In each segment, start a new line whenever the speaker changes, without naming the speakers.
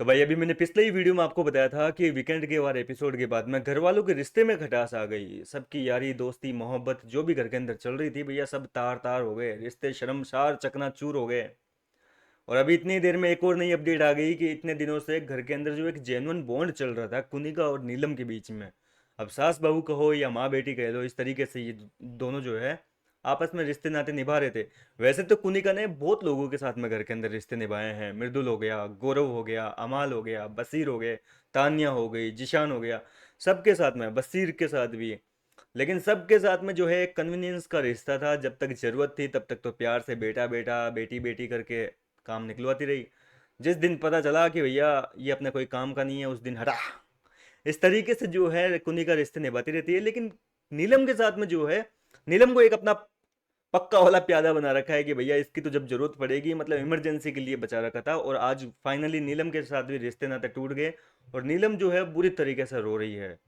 तो भाई अभी मैंने पिछले ही वीडियो में आपको बताया था कि वीकेंड के वार एपिसोड के बाद में घर वालों के रिश्ते में खटास आ गई। सबकी यारी दोस्ती मोहब्बत जो भी घर के अंदर चल रही थी भैया सब तार तार हो गए, रिश्ते शर्मसार चकनाचूर हो गए। और अभी इतनी देर में एक और नई अपडेट आ गई कि इतने दिनों से घर के अंदर जो एक जेन्युइन बॉन्ड चल रहा था कुनिका और नीलम के बीच में, अब सास बहू कहो या माँ बेटी कह लो, इस तरीके से ये दोनों जो है आपस में रिश्ते नाते निभा रहे थे। वैसे तो कुनिका ने बहुत लोगों के साथ में घर के अंदर रिश्ते निभाए हैं। मृदुल हो गया, गौरव हो गया, अमाल हो गया, बसीर हो गए, तानिया हो गई, जिशान हो गया, सबके साथ में, बसीर के साथ भी। लेकिन सबके साथ में जो है एक कन्वीनियंस का रिश्ता था। जब तक जरूरत थी तब तक तो प्यार से बेटा बेटा बेटी बेटी करके काम निकलवाती रही। जिस दिन पता चला कि भैया ये अपने कोई काम का नहीं है, उस दिन हटा। इस तरीके से जो है कुनी का रिश्ते निभाती रहती है। लेकिन नीलम के साथ में जो है, नीलम को एक अपना पक्का वाला प्यादा बना रखा है कि भैया इसकी तो जब जरूरत पड़ेगी, मतलब इमरजेंसी के लिए बचा रखा था। और आज फाइनली नीलम के साथ भी रिश्ते नाते टूट गए और नीलम जो है बुरी तरीके से रो रही है,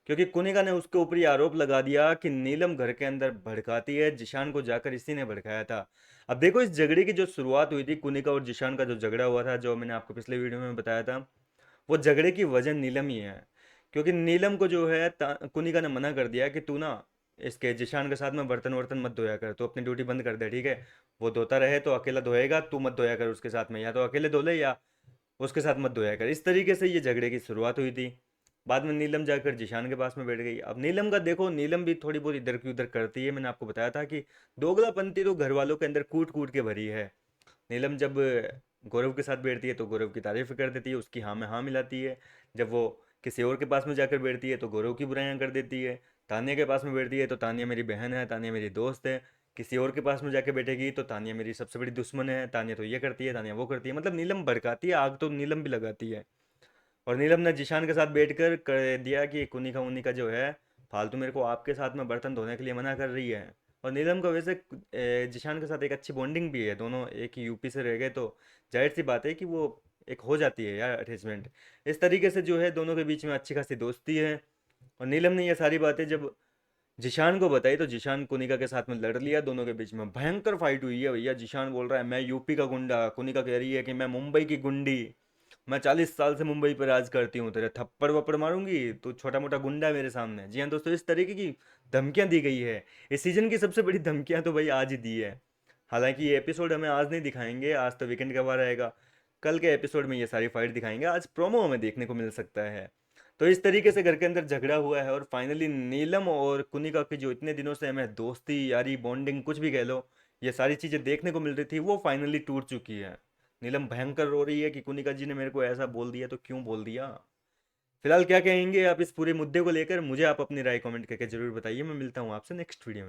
क्योंकि कुनिका ने उसके ऊपर ये आरोप लगा दिया कि नीलम घर के अंदर भड़काती है। जिशान को जाकर इसी ने भड़काया था। अब देखो, इस झगड़े की जो शुरुआत हुई थी, कुनिका और जिशान का जो झगड़ा हुआ था, जो मैंने आपको पिछले वीडियो में बताया था, वो झगड़े की वजह नीलम ही है। क्योंकि नीलम को जो है कुनिका ने मना कर दिया कि तू ना इसके जिशान के साथ में बर्तन वर्तन मत धोया कर, तू अपनी ड्यूटी बंद कर दे, ठीक है। वो धोता रहे तो अकेला धोएगा, तू मत धोया कर उसके साथ में, या तो अकेले धो ले या उसके साथ मत धोया कर। इस तरीके से ये झगड़े की शुरुआत हुई थी। बाद में नीलम जाकर जिशान के पास में बैठ गई। अब नीलम का देखो, नीलम भी थोड़ी बहुत इधर की उधर करती है। मैंने आपको बताया था कि दोगलापंती तो घर वालों के अंदर कूट कूट के भरी है। नीलम जब गौरव के साथ बैठती है तो गौरव की तारीफ कर देती है, उसकी हाँ में हाँ मिलाती है। जब वो किसी और के पास में जाकर बैठती है तो गौरव की बुराइयां कर देती है। तानिया के पास में बैठती है तो तानिया मेरी बहन है, तानिया मेरी दोस्त है। किसी और के पास में जाके बैठेगी तो तानिया मेरी सबसे बड़ी दुश्मन है, तानिया तो ये करती है, तानिया वो करती है। मतलब नीलम भड़काती है, आग तो नीलम भी लगाती है। और नीलम ने जिशान के साथ बैठकर कर दिया कि कुनिका उनिका जो है फालतू मेरे को आपके साथ में बर्तन धोने के लिए मना कर रही है। और नीलम का वैसे जिशान के साथ एक अच्छी बॉन्डिंग भी है, दोनों एक ही यूपी से रह गए तो जाहिर सी बात है कि वो एक हो जाती है यार अटैचमेंट। इस तरीके से जो है दोनों के बीच में अच्छी खासी दोस्ती है। और नीलम ने ये सारी बातें जब जिशान को बताई तो जिशान कुनिका के साथ में लड़ लिया। दोनों के बीच में भयंकर फाइट हुई है भैया। जिशान बोल रहा है मैं यूपी का गुंडा, कुनिका कह रही है कि मैं मुंबई की गुंडी, मैं 40 साल से मुंबई पर राज करती हूँ, तेरे थप्पड़ वप्पड़ मारूंगी, तू छोटा मोटा गुंडा है मेरे सामने। जी हाँ दोस्तों, इस तरीके की धमकियां दी गई है। इस सीजन की सबसे बड़ी धमकियां तो भाई आज ही दी है। हालांकि ये एपिसोड हमें आज नहीं दिखाएंगे, आज तो वीकेंड का वार रहेगा। कल के एपिसोड में ये सारी फाइट दिखाएंगे, आज प्रोमो हमें देखने को मिल सकता है। तो इस तरीके से घर के अंदर झगड़ा हुआ है और फाइनली नीलम और कुनिका की जो इतने दिनों से हमें दोस्ती यारी बॉन्डिंग कुछ भी कह लो, ये सारी चीजें देखने को मिल रही थी, वो फाइनली टूट चुकी है। नीलम भयंकर रो रही है कि कुनिका जी ने मेरे को ऐसा बोल दिया तो क्यों बोल दिया। फिलहाल क्या कहेंगे आप इस पूरे मुद्दे को लेकर, मुझे आप अपनी राय कमेंट करके जरूर बताइए। मैं मिलता हूँ आपसे नेक्स्ट वीडियो में।